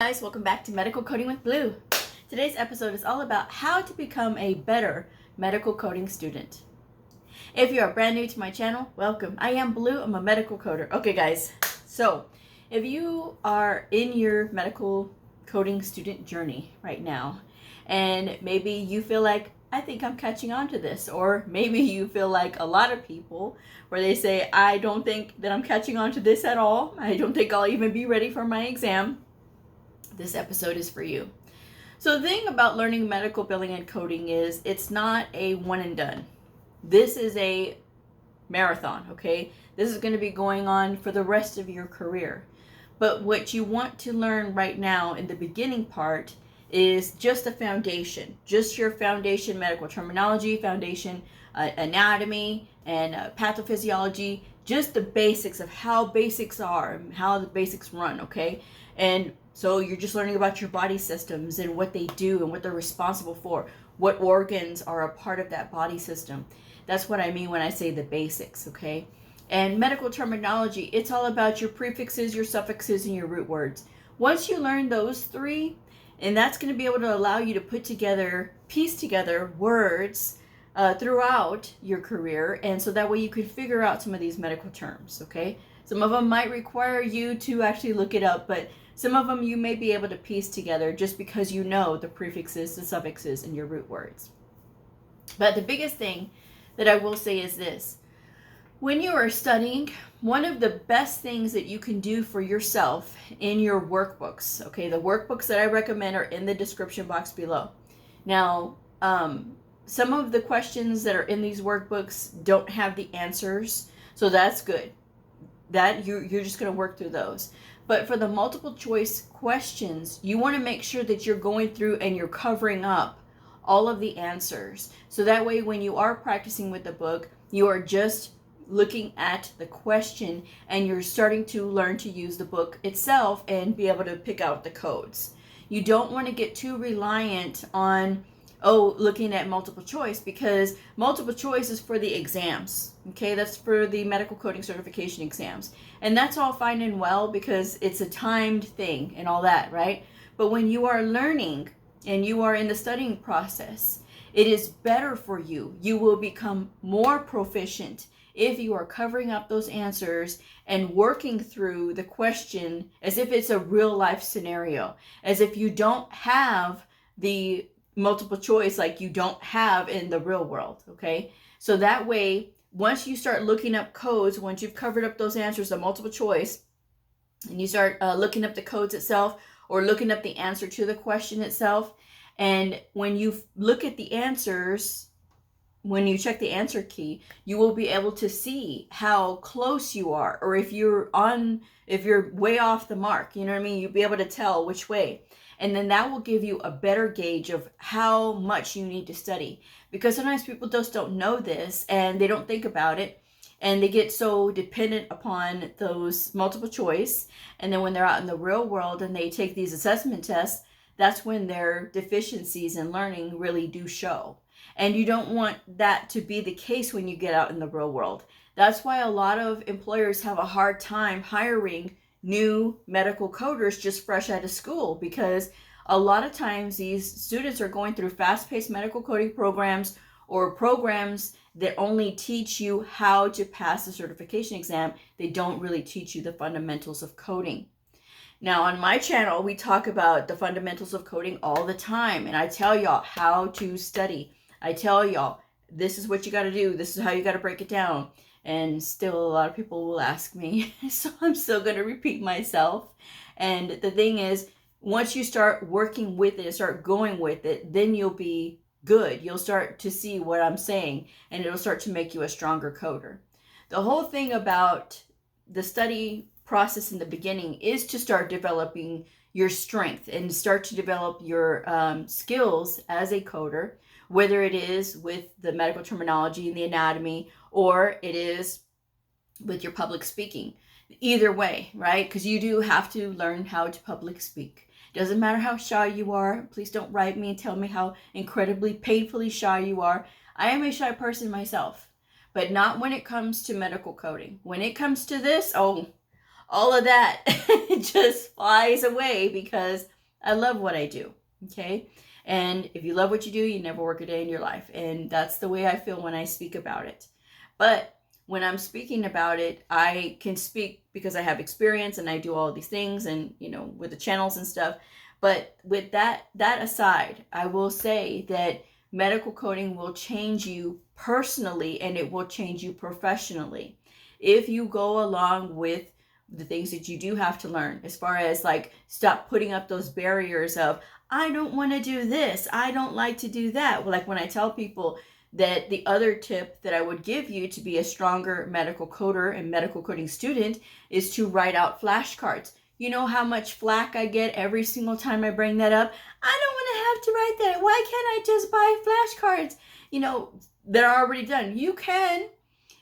Guys, welcome back to Medical Coding with Blue. Today's episode is all about how to become a better medical coding student. If you are brand new to my channel, welcome. I am Blue. I'm a medical coder. Okay guys, so if you are in your medical coding student journey right now, and maybe you feel like, I think I'm catching on to this, or maybe you feel like a lot of people where they say, I don't think that I'm catching on to this at all. I don't think I'll even be ready for my exam. This episode is for you. So the thing about learning medical billing and coding is it's not a one and done. This is a marathon, okay? This is going to be going on for the rest of your career. But what you want to learn right now in the beginning part is just a foundation, just your foundation medical terminology, foundation anatomy and pathophysiology, just the basics of how basics are and how the basics run, okay? And so you're just learning about your body systems and what they do and what they're responsible for, what organs are a part of that body system. That's what I mean when I say the basics, okay? And medical terminology, it's all about your prefixes, your suffixes, and your root words. Once you learn those three, and that's going to be able to allow you to piece together words throughout your career, and so that way you can figure out some of these medical terms, okay? Some of them might require you to actually look it up, but some of them you may be able to piece together just because you know the prefixes, the suffixes, and your root words. But the biggest thing that I will say is this. When you are studying, one of the best things that you can do for yourself in your workbooks, okay, the workbooks that I recommend are in the description box below. Now, some of the questions that are in these workbooks don't have the answers, so that's good. That you're just going to work through those. But for the multiple choice questions, you want to make sure that you're going through and you're covering up all of the answers. So that way when you are practicing with the book, you are just looking at the question and you're starting to learn to use the book itself and be able to pick out the codes. You don't want to get too reliant on looking at multiple choice, because multiple choice is for the exams, okay? That's for the medical coding certification exams. And that's all fine and well because it's a timed thing and all that, right? But when you are learning and you are in the studying process, it is better for you. You will become more proficient if you are covering up those answers and working through the question as if it's a real life scenario, as if you don't have the multiple choice like you don't have in the real world, okay? So that way, once you start looking up codes, once you've covered up those answers, the multiple choice, and you start looking up the codes itself or looking up the answer to the question itself, and when you look at the answers, when you check the answer key, you will be able to see how close you are, or if you're way off the mark, you know what I mean? You'll be able to tell which way. And then that will give you a better gauge of how much you need to study. Because sometimes people just don't know this and they don't think about it. And they get so dependent upon those multiple choice. And then when they're out in the real world and they take these assessment tests, that's when their deficiencies in learning really do show. And you don't want that to be the case when you get out in the real world. That's why a lot of employers have a hard time hiring new medical coders just fresh out of school, because a lot of times these students are going through fast-paced medical coding programs or programs that only teach you how to pass the certification exam. They don't really teach you the fundamentals of coding. Now on my channel, we talk about the fundamentals of coding all the time, and I tell y'all how to study. I tell y'all, this is what you got to do. This is how you got to break it down. And still a lot of people will ask me, so I'm still going to repeat myself. And the thing is, once you start working with it, start going with it, then you'll be good. You'll start to see what I'm saying, and it'll start to make you a stronger coder. The whole thing about the study process in the beginning is to start developing your strength and start to develop your skills as a coder, whether it is with the medical terminology and the anatomy, or it is with your public speaking. Either way, right? Because you do have to learn how to public speak. Doesn't matter how shy you are. Please don't write me and tell me how incredibly painfully shy you are. I am a shy person myself, but not when it comes to medical coding. When it comes to this, all of that just flies away because I love what I do. Okay. And if you love what you do, you never work a day in your life. And that's the way I feel when I speak about it. But when I'm speaking about it, I can speak because I have experience and I do all these things and, with the channels and stuff. But with that aside, I will say that medical coding will change you personally and it will change you professionally if you go along with the things that you do have to learn, as far as like stop putting up those barriers of, I don't want to do this, I don't like to do that. Well, like when I tell people that the other tip that I would give you to be a stronger medical coder and medical coding student is to write out flashcards. You know how much flack I get every single time I bring that up? I don't want to have to write that. Why can't I just buy flashcards, that are already done? You can,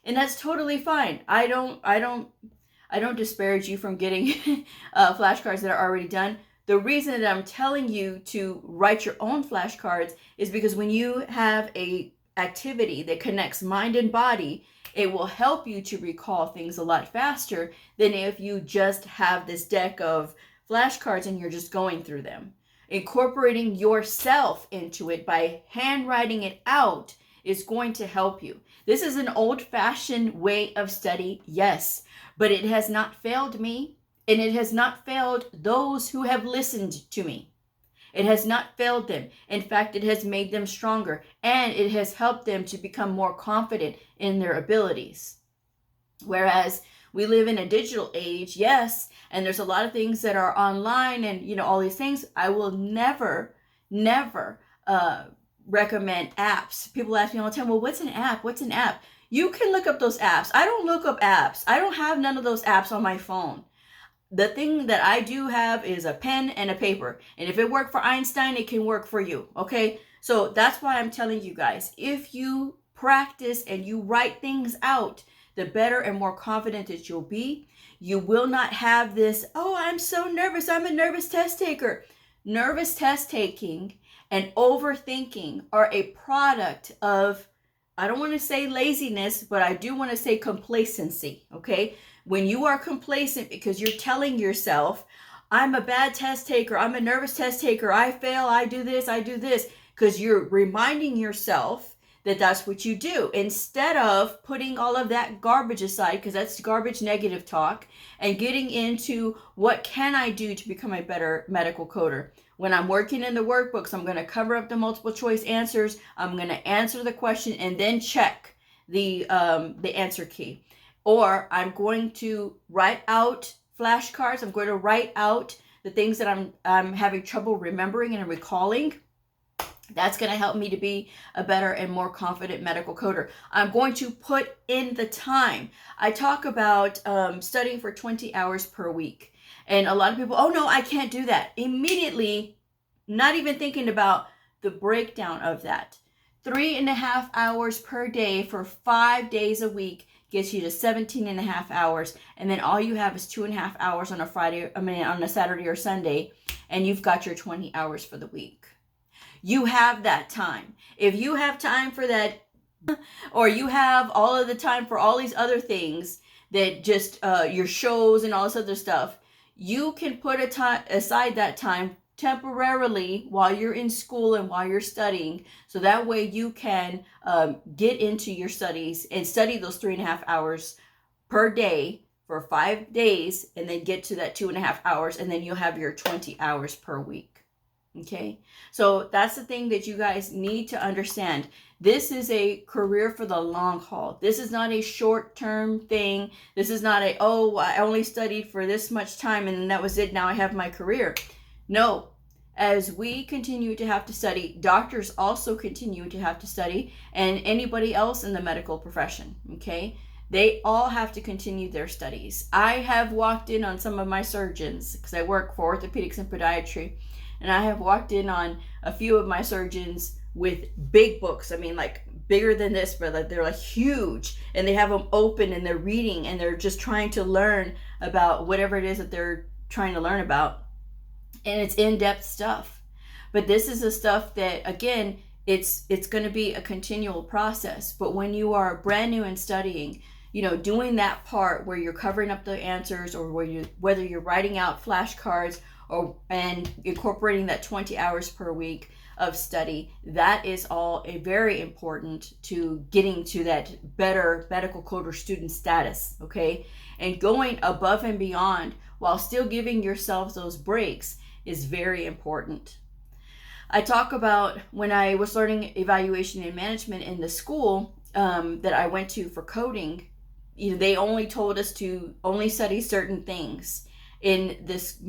and that's totally fine. I don't disparage you from getting flashcards that are already done. The reason that I'm telling you to write your own flashcards is because when you have a activity that connects mind and body, it will help you to recall things a lot faster than if you just have this deck of flashcards and you're just going through them. Incorporating yourself into it by handwriting it out is going to help you. This is an old-fashioned way of study, yes, but it has not failed me, and it has not failed those who have listened to me. It has not failed them. In fact, it has made them stronger, and it has helped them to become more confident in their abilities. Whereas we live in a digital age, yes, and there's a lot of things that are online and, all these things. I will never recommend apps. People ask me all the time, well, what's an app? What's an app? You can look up those apps. I don't look up apps. I don't have none of those apps on my phone. The thing that I do have is a pen and a paper. And if it worked for Einstein, it can work for you. Okay? So that's why I'm telling you guys, if you practice and you write things out, the better and more confident that you'll be. You will not have this, oh, I'm so nervous. I'm a nervous test taker. Nervous test taking and overthinking are a product of, I don't want to say laziness, but I do want to say complacency. Okay? When you are complacent because you're telling yourself, I'm a bad test taker, I'm a nervous test taker, I fail, I do this, because you're reminding yourself that that's what you do, instead of putting all of that garbage aside, because that's garbage negative talk, and getting into what can I do to become a better medical coder. When I'm working in the workbooks, I'm going to cover up the multiple choice answers, I'm going to answer the question and then check the answer key. Or I'm going to write out flashcards. I'm going to write out the things that I'm having trouble remembering and recalling. That's going to help me to be a better and more confident medical coder. I'm going to put in the time. I talk about studying for 20 hours per week. And a lot of people, oh no, I can't do that. Immediately, not even thinking about the breakdown of that. 3.5 hours per day for 5 days a week gets you to 17.5 hours, and then all you have is 2.5 hours on a Saturday or Sunday, and you've got your 20 hours for the week. You have that time. If you have time for that, or you have all of the time for all these other things that just your shows and all this other stuff, you can put aside that time temporarily while you're in school and while you're studying, so that way you can get into your studies and study those 3.5 hours per day for 5 days, and then get to that 2.5 hours, and then you'll have your 20 hours per week. Okay, so that's the thing that you guys need to understand. This is a career for the long haul. This is not a short-term thing. This is not I only studied for this much time and that was it, now I have my career. No, as we continue to have to study, doctors also continue to have to study, and anybody else in the medical profession, okay? They all have to continue their studies. I have walked in on some of my surgeons, because I work for orthopedics and podiatry, and I have walked in on a few of my surgeons with big books. I mean, like bigger than this, but like they're like huge, and they have them open and they're reading and they're just trying to learn about whatever it is that they're trying to learn about. And it's in-depth stuff. But this is the stuff that, again, it's going to be a continual process. But when you are brand new in studying, doing that part where you're covering up the answers, or whether you're writing out flashcards and incorporating that 20 hours per week of study, that is all very important to getting to that better medical coder student status, okay? And going above and beyond while still giving yourselves those breaks is very important. I talk about when I was learning evaluation and management in the school that I went to for coding, they only told us to only study certain things in this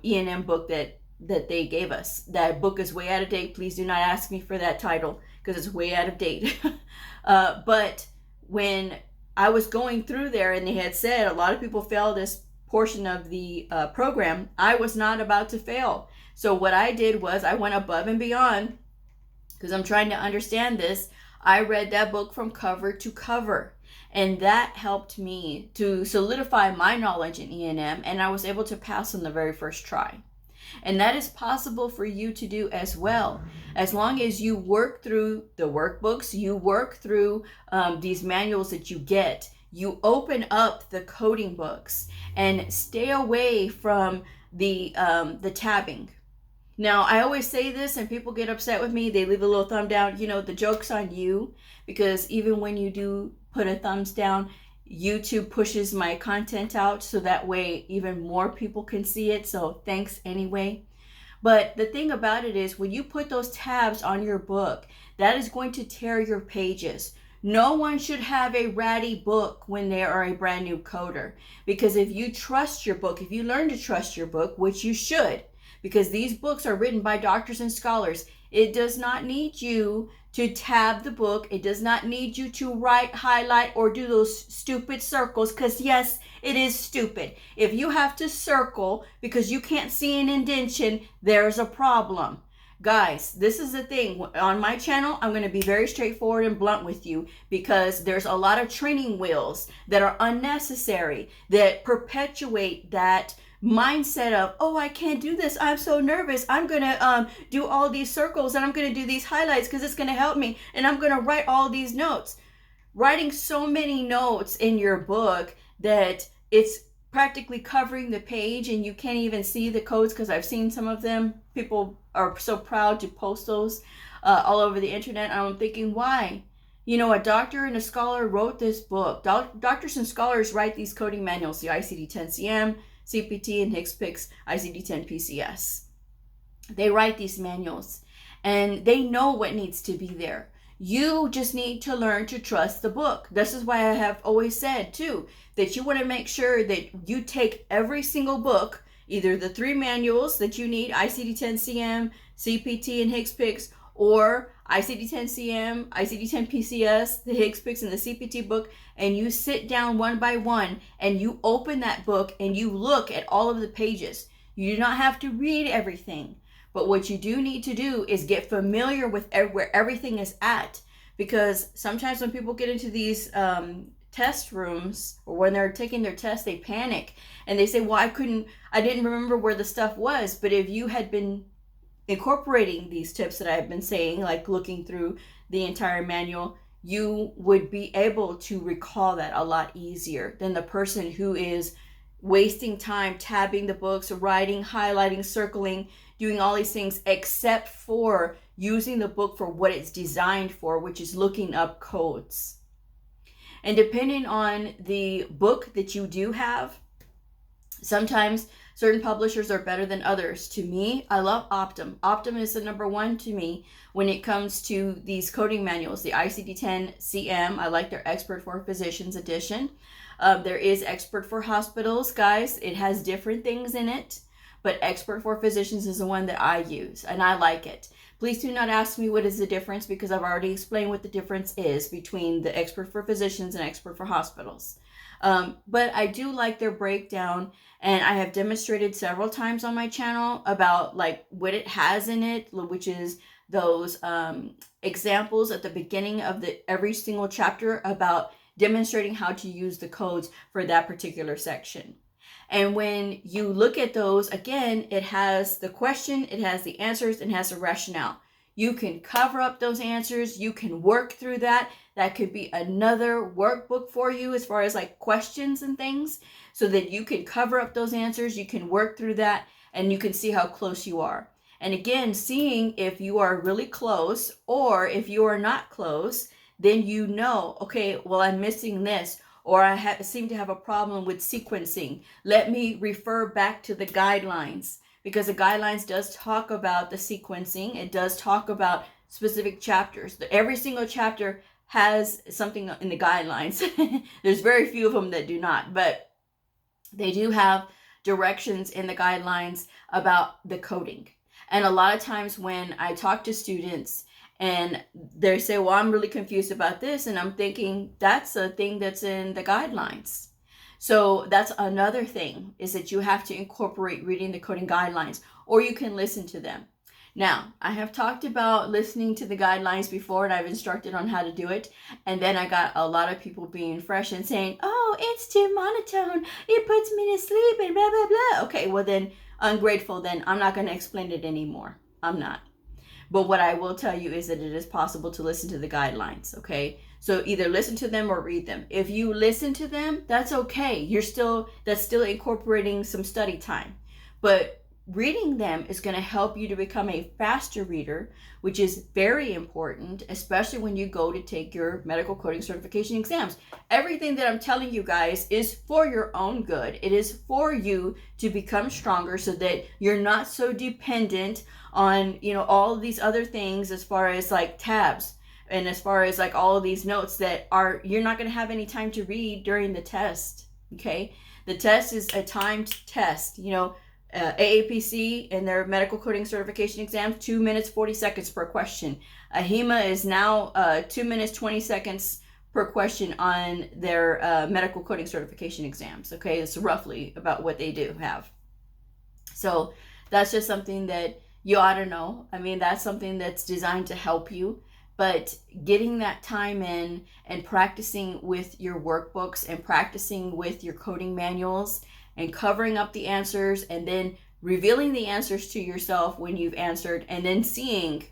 E&M book that they gave us. That book is way out of date. Please do not ask me for that title because it's way out of date. But when I was going through there and they had said a lot of people fail this portion of the program, I was not about to fail. So what I did was I went above and beyond because I'm trying to understand this. I read that book from cover to cover, and that helped me to solidify my knowledge in E&M, and I was able to pass on the very first try. And that is possible for you to do as well, as long as you work through the workbooks, you work through these manuals that you get, you open up the coding books, and stay away from the tabbing. Now, I always say this and people get upset with me. They leave a little thumb down. The joke's on you, because even when you do put a thumbs down, YouTube pushes my content out so that way even more people can see it. So thanks anyway. But the thing about it is, when you put those tabs on your book, that is going to tear your pages. No one should have a ratty book when they are a brand new coder, because if you trust your book, if you learn to trust your book, which you should, because these books are written by doctors and scholars, it does not need you to tab the book. It does not need you to write, highlight, or do those stupid circles, because yes, it is stupid. If you have to circle because you can't see an indentation, there's a problem. Guys, this is the thing. On my channel, I'm going to be very straightforward and blunt with you, because there's a lot of training wheels that are unnecessary, that perpetuate that mindset of, oh, I can't do this, I'm so nervous, I'm gonna do all these circles and I'm gonna do these highlights because it's gonna help me, and I'm gonna write all these notes. Writing so many notes in your book that it's practically covering the page and you can't even see the codes, because I've seen some of them. People are so proud to post those all over the internet. I'm thinking, why? A doctor and a scholar wrote this book. Doctors and scholars write these coding manuals, the ICD-10-CM, CPT, and HCPCS, ICD-10 PCS. They write these manuals and they know what needs to be there. You just need to learn to trust the book. This is why I have always said too, that you want to make sure that you take every single book, either the 3 manuals that you need, ICD-10-CM, CPT, and HCPCS, or ICD-10-CM, ICD-10 PCS, the HCPCS, and the CPT book, and you sit down one by one and you open that book and you look at all of the pages. You do not have to read everything, but what you do need to do is get familiar with where everything is at, because sometimes when people get into these test rooms, or when they're taking their test, they panic and they say, well, I didn't remember where the stuff was. But if you had been incorporating these tips that I've been saying, like looking through the entire manual, you would be able to recall that a lot easier than the person who is wasting time tabbing the books, writing, highlighting, circling, doing all these things, except for using the book for what it's designed for, which is looking up codes. And depending on the book that you do have, sometimes certain publishers are better than others. To me, I love Optum. Optum is the number one to me when it comes to these coding manuals. The ICD-10-CM, I like their Expert for Physicians edition. There is Expert for Hospitals, guys. It has different things in it, but Expert for Physicians is the one that I use, and I like it. Please do not ask me what is the difference, because I've already explained what the difference is between the Expert for Physicians and Expert for Hospitals. But I do like their breakdown, and I have demonstrated several times on my channel about like what it has in it, which is those examples at the beginning of every single chapter about demonstrating how to use the codes for that particular section. And when you look at those, again, it has the question, it has the answers, and has the rationale. You can cover up those answers. You can work through that. That could be another workbook for you as far as like questions and things, so that you can cover up those answers. You can work through that and you can see how close you are. And again, seeing if you are really close or if you are not close, then you know, okay, well, I'm missing this, or I seem to have a problem with sequencing. Let me refer back to the guidelines, because the guidelines does talk about the sequencing. It does talk about specific chapters. Every single chapter has something in the guidelines. There's very few of them that do not, but they do have directions in the guidelines about the coding. And a lot of times when I talk to students and they say, well, I'm really confused about this, and I'm thinking that's a thing that's in the guidelines. So that's another thing, is that you have to incorporate reading the coding guidelines, or you can listen to them. Now, I have talked about listening to the guidelines before, and I've instructed on how to do it. And then I got a lot of people being fresh and saying, oh, it's too monotone. It puts me to sleep and blah, blah, blah. Okay, well then, ungrateful, then I'm not going to explain it anymore. I'm not. But what I will tell you is that it is possible to listen to the guidelines, okay? So either listen to them or read them. If you listen to them, that's okay. That's still incorporating some study time. But reading them is going to help you to become a faster reader, which is very important, especially when you go to take your medical coding certification exams. Everything that I'm telling you guys is for your own good. It is for you to become stronger so that you're not so dependent on, all of these other things, as far as like tabs and as far as like all of these notes that you're not going to have any time to read during the test. Okay. The test is a timed test. AAPC in their medical coding certification exams, 2 minutes, 40 seconds per question. AHEMA is now 2 minutes, 20 seconds per question on their medical coding certification exams. Okay, it's roughly about what they do have. So that's just something that you ought to know. I mean, that's something that's designed to help you. But getting that time in and practicing with your workbooks and practicing with your coding manuals and covering up the answers and then revealing the answers to yourself when you've answered, and then seeing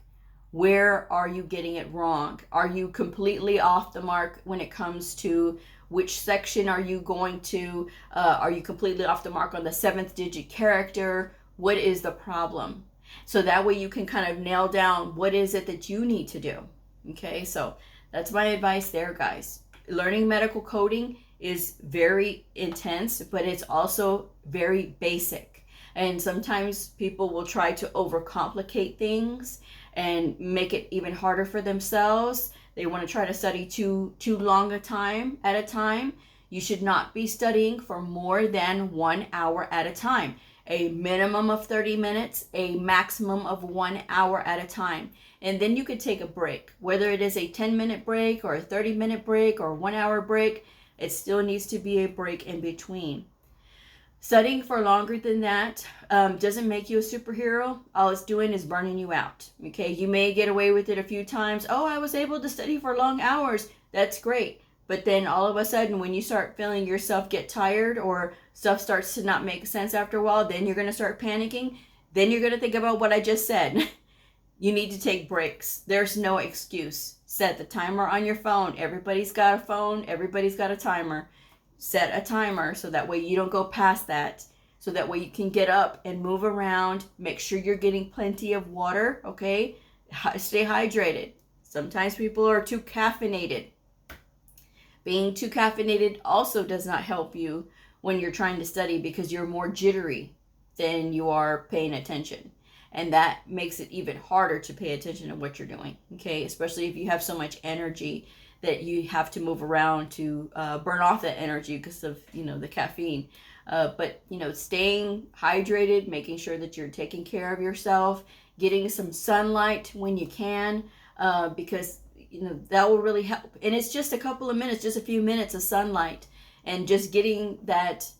where are you getting it wrong. Are you completely off the mark when it comes to which section are you going to? Are you completely off the mark on the 7th digit character? What is the problem? So that way you can kind of nail down what is it that you need to do. Okay, so that's my advice there, guys. Learning medical coding is very intense, but it's also very basic. And sometimes people will try to overcomplicate things and make it even harder for themselves. They want to try to study too long a time at a time. You should not be studying for more than 1 hour at a time. A minimum of 30 minutes, a maximum of 1 hour at a time. And then you could take a break, whether it is a 10-minute break or a 30-minute break or 1 hour break. It still needs to be a break in between. Studying for longer than that doesn't make you a superhero. All it's doing is burning you out. Okay, you may get away with it a few times. Oh, I was able to study for long hours. That's great. But then all of a sudden, when you start feeling yourself get tired or stuff starts to not make sense after a while, then you're going to start panicking. Then you're going to think about what I just said. You need to take breaks. There's no excuse. Set the timer on your phone. Everybody's got a phone. Everybody's got a timer. Set a timer so that way you don't go past that. So that way you can get up and move around. Make sure you're getting plenty of water, okay? Stay hydrated. Sometimes people are too caffeinated. Being too caffeinated also does not help you when you're trying to study, because you're more jittery than you are paying attention. And that makes it even harder to pay attention to what you're doing, okay? Especially if you have so much energy that you have to move around to burn off that energy because of, the caffeine. But, staying hydrated, making sure that you're taking care of yourself, getting some sunlight when you can, because, that will really help. And it's just a couple of minutes, just a few minutes of sunlight, and just getting that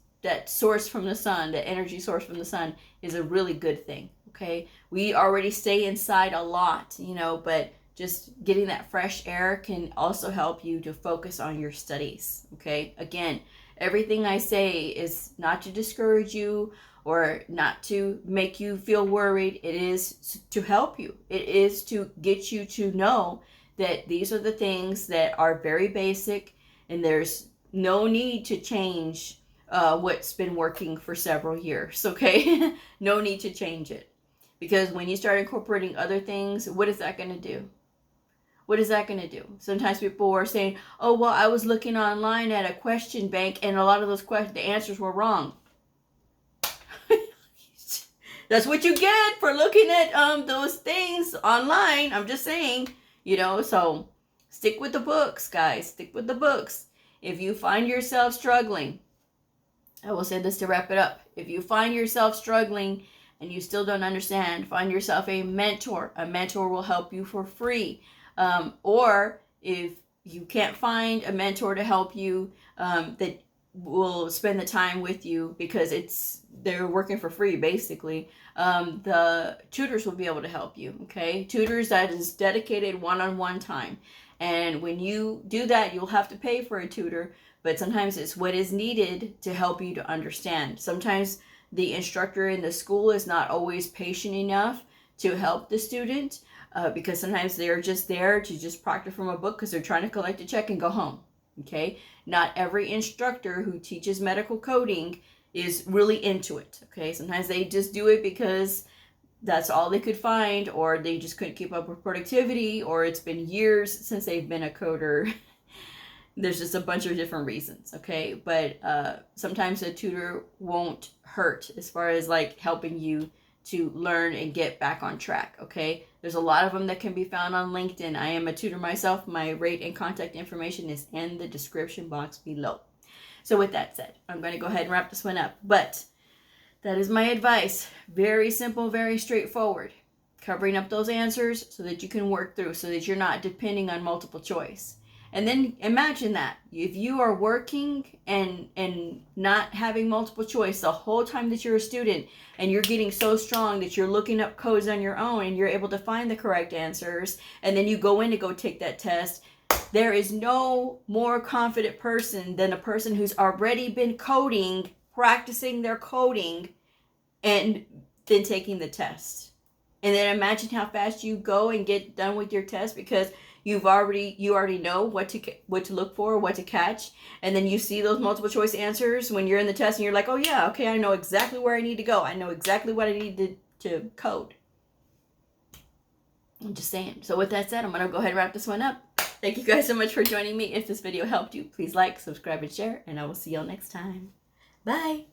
source from the sun, the energy source from the sun, is a really good thing. Okay, we already stay inside a lot, but just getting that fresh air can also help you to focus on your studies. Okay, again, everything I say is not to discourage you or not to make you feel worried. It is to help you. It is to get you to know that these are the things that are very basic, and there's no need to change what's been working for several years, okay? No need to change it. Because when you start incorporating other things, what is that going to do? What is that going to do? Sometimes people are saying, oh, well, I was looking online at a question bank and a lot of those questions, the answers were wrong. That's what you get for looking at those things online. I'm just saying, you know, so stick with the books, guys. Stick with the books. If you find yourself struggling, I will say this to wrap it up. If you find yourself struggling and you still don't understand, find yourself a mentor. A mentor will help you for free. Or if you can't find a mentor to help you that will spend the time with you because they're working for free basically, the tutors will be able to help you. Okay, tutors that is dedicated one-on-one time, and when you do that, you'll have to pay for a tutor, but sometimes it's what is needed to help you to understand. Sometimes the instructor in the school is not always patient enough to help the student. Because sometimes they're just there to just proctor from a book because they're trying to collect a check and go home. Okay, not every instructor who teaches medical coding is really into it. Okay, sometimes they just do it because that's all they could find, or they just couldn't keep up with productivity, or it's been years since they've been a coder. There's just a bunch of different reasons. Okay, but sometimes a tutor won't hurt as far as like helping you to learn and get back on track. Okay, there's a lot of them that can be found on LinkedIn. I am a tutor myself. My rate and contact information is in the description box below. So with that said, I'm going to go ahead and wrap this one up, but that is my advice. Very simple, very straightforward. Covering up those answers so that you can work through, so that you're not depending on multiple choice. And then imagine that if you are working and not having multiple choice the whole time that you're a student, and you're getting so strong that you're looking up codes on your own and you're able to find the correct answers, and then you go in to go take that test, there is no more confident person than a person who's already been coding, practicing their coding, and then taking the test. And then imagine how fast you go and get done with your test because you already know what to look for, what to catch, and then you see those multiple choice answers when you're in the test, and you're like, oh yeah, okay, I know exactly where I need to go. I know exactly what I need to code. I'm just saying. So with that said, I'm gonna go ahead and wrap this one up. Thank you guys so much for joining me. If this video helped you, please like, subscribe, and share, and I will see y'all next time. Bye.